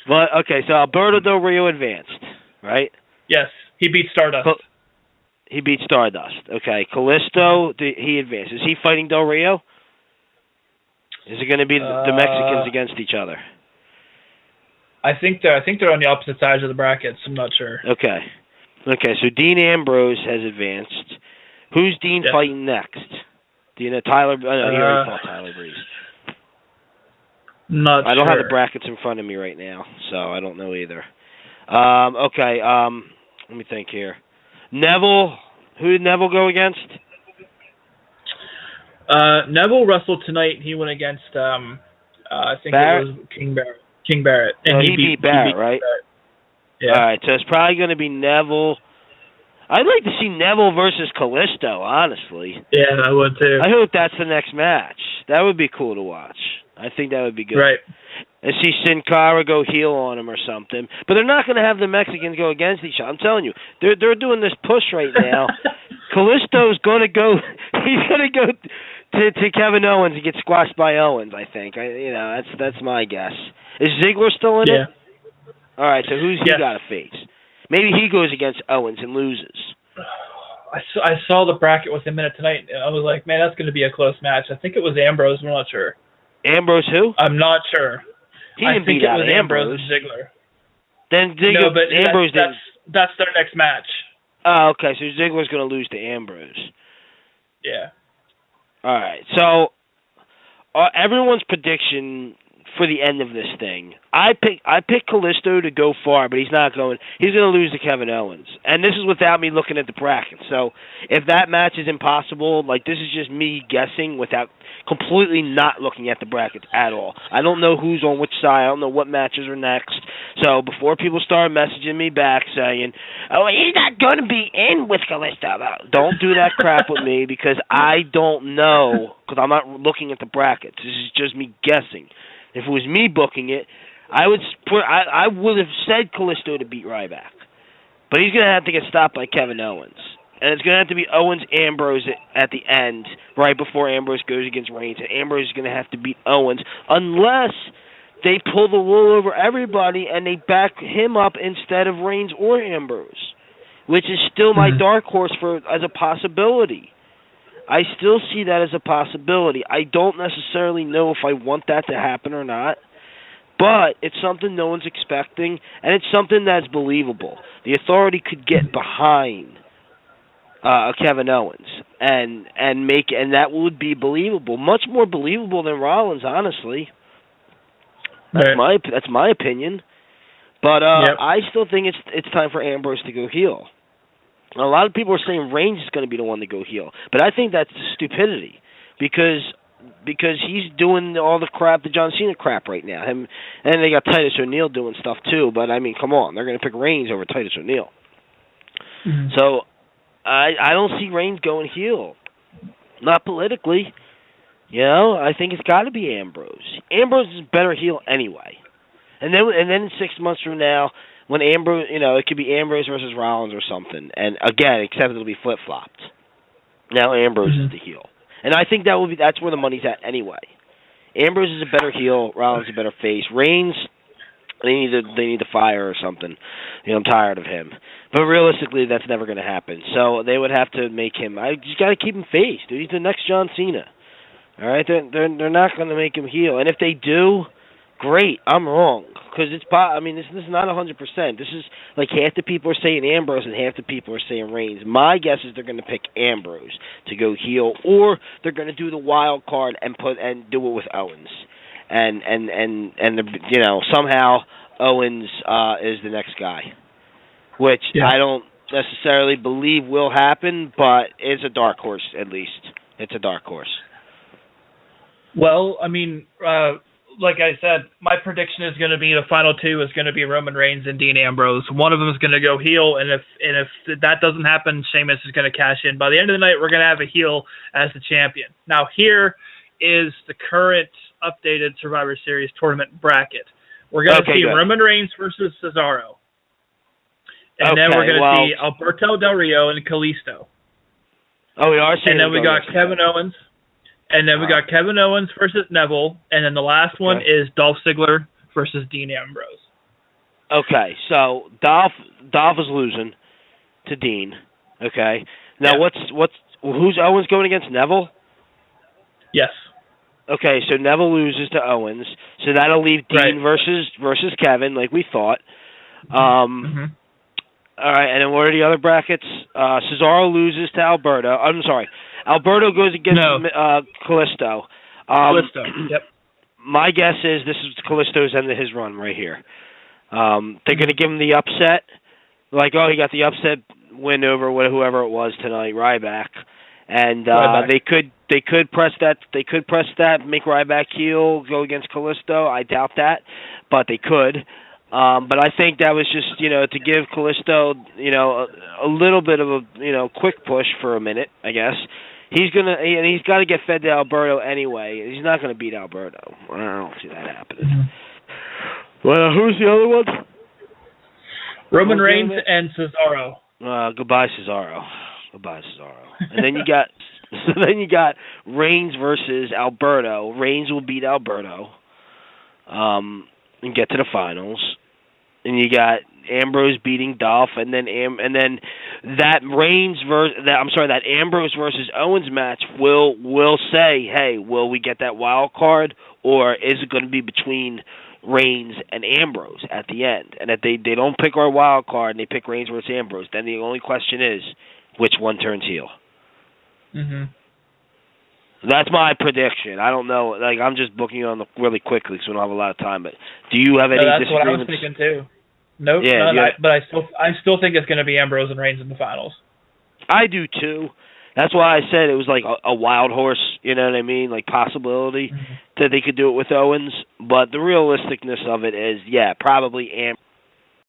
But okay, so Alberto Del Rio advanced, right? Yes, he beat Stardust. He beat Stardust. Okay, Kalisto, he advanced. Is he fighting Del Rio? Is it going to be the Mexicans against each other? I think they're on the opposite sides of the brackets. I'm not sure. Okay, so Dean Ambrose has advanced. Who's Dean fighting next? Do you know Tyler? Oh, no, he already fought Tyler Breeze. I don't have the brackets in front of me right now, so I don't know either. Okay, let me think here. Neville, who did Neville go against? Neville wrestled tonight. He went against, I think Barrett? It was King Barrett. And he beat Barrett, right? Barrett. Yeah. All right, so it's probably going to be Neville. I'd like to see Neville versus Kalisto, honestly. Yeah, I would too. I hope that's the next match. That would be cool to watch. I think that would be good. Right. And see Sin Cara go heel on him or something. But they're not going to have the Mexicans go against each other. I'm telling you, they're doing this push right now. Kalisto's going to go. He's going to go to Kevin Owens and get squashed by Owens. I think. That's my guess. Is Ziggler still in it? All right. So who's he got to face? Maybe he goes against Owens and loses. I saw the bracket with him in it tonight, and I was like, man, that's going to be a close match. I think it was Ambrose. I'm not sure. Ambrose who? I'm not sure. He didn't beat out Ambrose. And Ziggler. Then Ziggler, no, but Ambrose that's their next match. Oh, okay. So Ziggler's going to lose to Ambrose. Yeah. All right. So everyone's prediction for the end of this thing. I pick Kalisto to go far, but he's not going. He's going to lose to Kevin Owens, and this is without me looking at the bracket. So if that match is impossible, this is just me guessing without completely not looking at the brackets at all. I don't know who's on which side. I don't know what matches are next. So before people start messaging me back saying, "Oh, he's not going to be in with Kalisto," don't do that crap with me because I don't know because I'm not looking at the brackets. This is just me guessing. If it was me booking it, I would have said Kalisto to beat Ryback. But he's going to have to get stopped by Kevin Owens. And it's going to have to be Owens-Ambrose at the end, right before Ambrose goes against Reigns. And Ambrose is going to have to beat Owens unless they pull the wool over everybody and they back him up instead of Reigns or Ambrose, which is still my dark horse as a possibility. I still see that as a possibility. I don't necessarily know if I want that to happen or not, but it's something no one's expecting, and it's something that's believable. The Authority could get behind Kevin Owens and that would be believable, much more believable than Rollins, honestly. That's my opinion. But I still think it's time for Ambrose to go heel. A lot of people are saying Reigns is going to be the one to go heel, but I think that's stupidity because he's doing all the crap, the John Cena crap right now. And they got Titus O'Neil doing stuff too, but I mean, come on, they're going to pick Reigns over Titus O'Neil. Mm-hmm. So I don't see Reigns going heel, not politically. I think it's got to be Ambrose. Ambrose is a better heel anyway, and then 6 months from now. When Ambrose, it could be Ambrose versus Rollins or something. And again, except it'll be flip-flopped. Now Ambrose is the heel. And I think that's where the money's at anyway. Ambrose is a better heel, Rollins is a better face. Reigns, they need to fire or something. I'm tired of him. But realistically, that's never going to happen. So they would have to make him, I just got to keep him face, dude. He's the next John Cena. All right? They're not going to make him heel. And if they do, great, I'm wrong. Because this is not 100%. This is like half the people are saying Ambrose and half the people are saying Reigns. My guess is they're going to pick Ambrose to go heel, or they're going to do the wild card and do it with Owens, and somehow Owens is the next guy, which I don't necessarily believe will happen, but it's a dark horse at least. It's a dark horse. Well, I mean. Like I said, my prediction is going to be the final two is going to be Roman Reigns and Dean Ambrose. One of them is going to go heel, and if that doesn't happen, Sheamus is going to cash in. By the end of the night, we're going to have a heel as the champion. Now, here is the current updated Survivor Series tournament bracket. We're going to see Roman Reigns versus Cesaro. And then we're going to see Alberto Del Rio and Kalisto. Oh, we are seeing. And then we got Kevin Owens. And then we got Kevin Owens versus Neville. And then the last one is Dolph Ziggler versus Dean Ambrose. Okay, so Dolph is losing to Dean. Okay, now who's Owens going against? Neville. Yes. Okay, so Neville loses to Owens, so that'll leave Dean versus Kevin, like we thought. All right, and then what are the other brackets? Cesaro loses to Alberto. I'm sorry, Alberto goes against Kalisto. Kalisto. Yep. My guess is this is Kalisto's end of his run right here. They're going to give him the upset, like, oh, he got the upset win over whoever it was tonight, Ryback, and they could press that. They could press that, make Ryback heel, go against Kalisto. I doubt that, but they could. But I think that was just, to give Kalisto, a little bit of a, quick push for a minute, I guess. He's got to get fed to Alberto anyway. He's not going to beat Alberto. I don't see that happening. Well, who's the other one? Roman Reigns and Cesaro. Goodbye, Cesaro. And then you got Reigns versus Alberto. Reigns will beat Alberto, and get to the finals. And you got Ambrose beating Dolph, and then that that Ambrose versus Owens match will say, hey, will we get that wild card, or is it going to be between Reigns and Ambrose at the end? And if they don't pick our wild card and they pick Reigns versus Ambrose, then the only question is which one turns heel. That's my prediction. I don't know. Like, I'm just booking you on really quickly because we don't have a lot of time. But do you have any disagreements? That's what I was thinking too. Nope. Yeah, but I still think it's going to be Ambrose and Reigns in the finals. I do too. That's why I said it was like a wild horse. You know what I mean? Like possibility that they could do it with Owens. But the realisticness of it is, probably Ambrose.